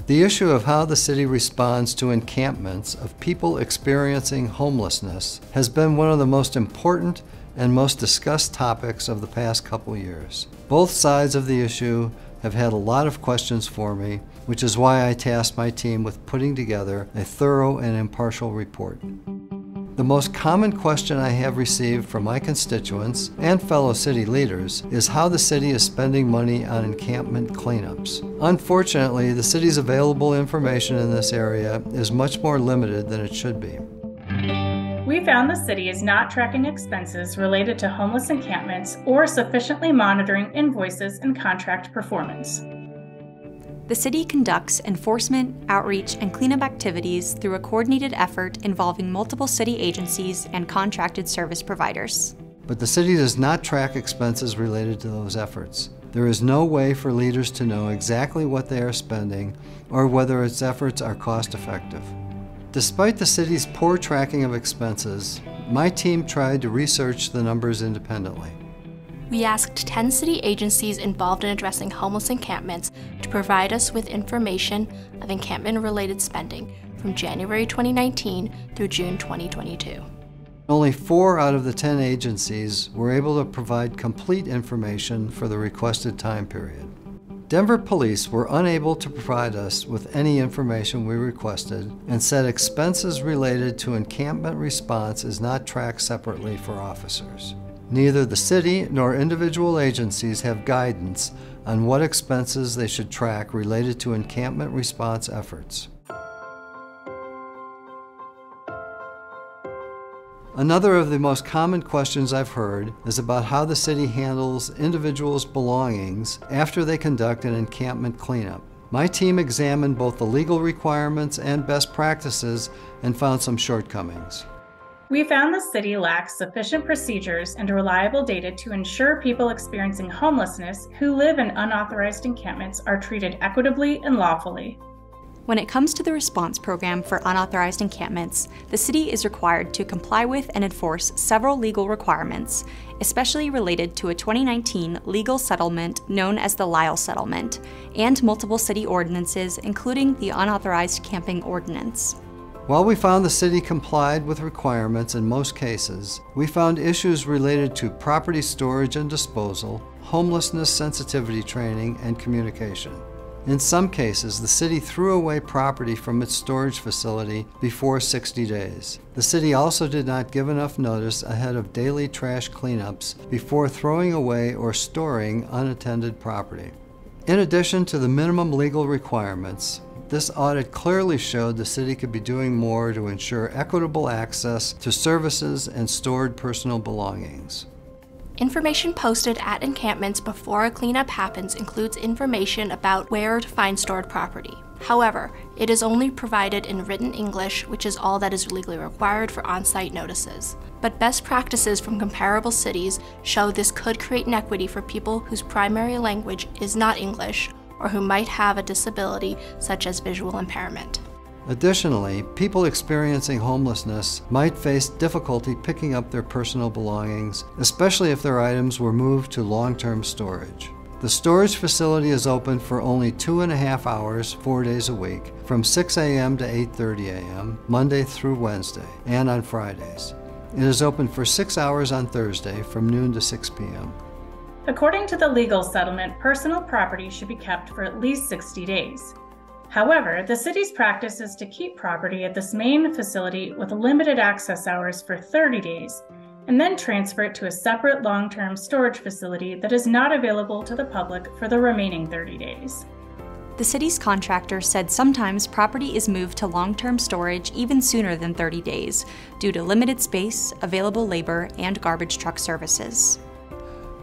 The issue of how the city responds to encampments of people experiencing homelessness has been one of the most important and most discussed topics of the past couple years. Both sides of the issue have had a lot of questions for me, which is why I tasked my team with putting together a thorough and impartial report. The most common question I have received from my constituents and fellow city leaders is how the city is spending money on encampment cleanups. Unfortunately, the city's available information in this area is much more limited than it should be. We found the city is not tracking expenses related to homeless encampments or sufficiently monitoring invoices and contract performance. The city conducts enforcement, outreach, and cleanup activities through a coordinated effort involving multiple city agencies and contracted service providers. But the city does not track expenses related to those efforts. There is no way for leaders to know exactly what they are spending or whether its efforts are cost-effective. Despite the city's poor tracking of expenses, my team tried to research the numbers independently. We asked 10 city agencies involved in addressing homeless encampments to provide us with information of encampment-related spending from January 2019 through June 2022. Only 4 out of the 10 agencies were able to provide complete information for the requested time period. Denver police were unable to provide us with any information we requested and said expenses related to encampment response is not tracked separately for officers. Neither the city nor individual agencies have guidance on what expenses they should track related to encampment response efforts. Another of the most common questions I've heard is about how the city handles individuals' belongings after they conduct an encampment cleanup. My team examined both the legal requirements and best practices and found some shortcomings. We found the city lacks sufficient procedures and reliable data to ensure people experiencing homelessness who live in unauthorized encampments are treated equitably and lawfully. When it comes to the response program for unauthorized encampments, the city is required to comply with and enforce several legal requirements, especially related to a 2019 legal settlement known as the Lyle Settlement, and multiple city ordinances, including the Unauthorized Camping Ordinance. While we found the city complied with requirements in most cases, we found issues related to property storage and disposal, homelessness sensitivity training, and communication. In some cases, the city threw away property from its storage facility before 60 days. The city also did not give enough notice ahead of daily trash cleanups before throwing away or storing unattended property. In addition to the minimum legal requirements, this audit clearly showed the city could be doing more to ensure equitable access to services and stored personal belongings. Information posted at encampments before a cleanup happens includes information about where to find stored property. However, it is only provided in written English, which is all that is legally required for on-site notices. But best practices from comparable cities show this could create inequity for people whose primary language is not English or who might have a disability such as visual impairment. Additionally, people experiencing homelessness might face difficulty picking up their personal belongings, especially if their items were moved to long-term storage. The storage facility is open for only 2.5 hours, 4 days a week, from 6 a.m. to 8:30 a.m., Monday through Wednesday, and on Fridays. It is open for 6 hours on Thursday, from noon to 6 p.m. According to the legal settlement, personal property should be kept for at least 60 days. However, the city's practice is to keep property at this main facility with limited access hours for 30 days, and then transfer it to a separate long-term storage facility that is not available to the public for the remaining 30 days. The city's contractor said sometimes property is moved to long-term storage even sooner than 30 days due to limited space, available labor, and garbage truck services.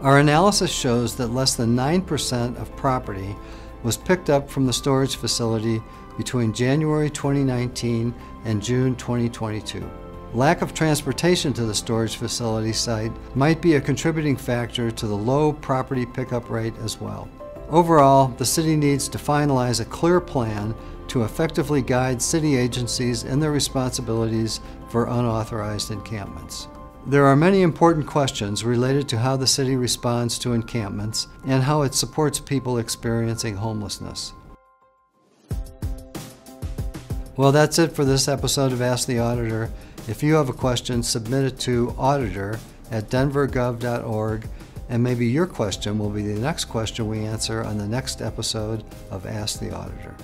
Our analysis shows that less than 9% of property was picked up from the storage facility between January 2019 and June 2022. Lack of transportation to the storage facility site might be a contributing factor to the low property pickup rate as well. Overall, the city needs to finalize a clear plan to effectively guide city agencies in their responsibilities for unauthorized encampments. There are many important questions related to how the city responds to encampments and how it supports people experiencing homelessness. Well, that's it for this episode of Ask the Auditor. If you have a question, submit it to auditor@denvergov.org, and maybe your question will be the next question we answer on the next episode of Ask the Auditor.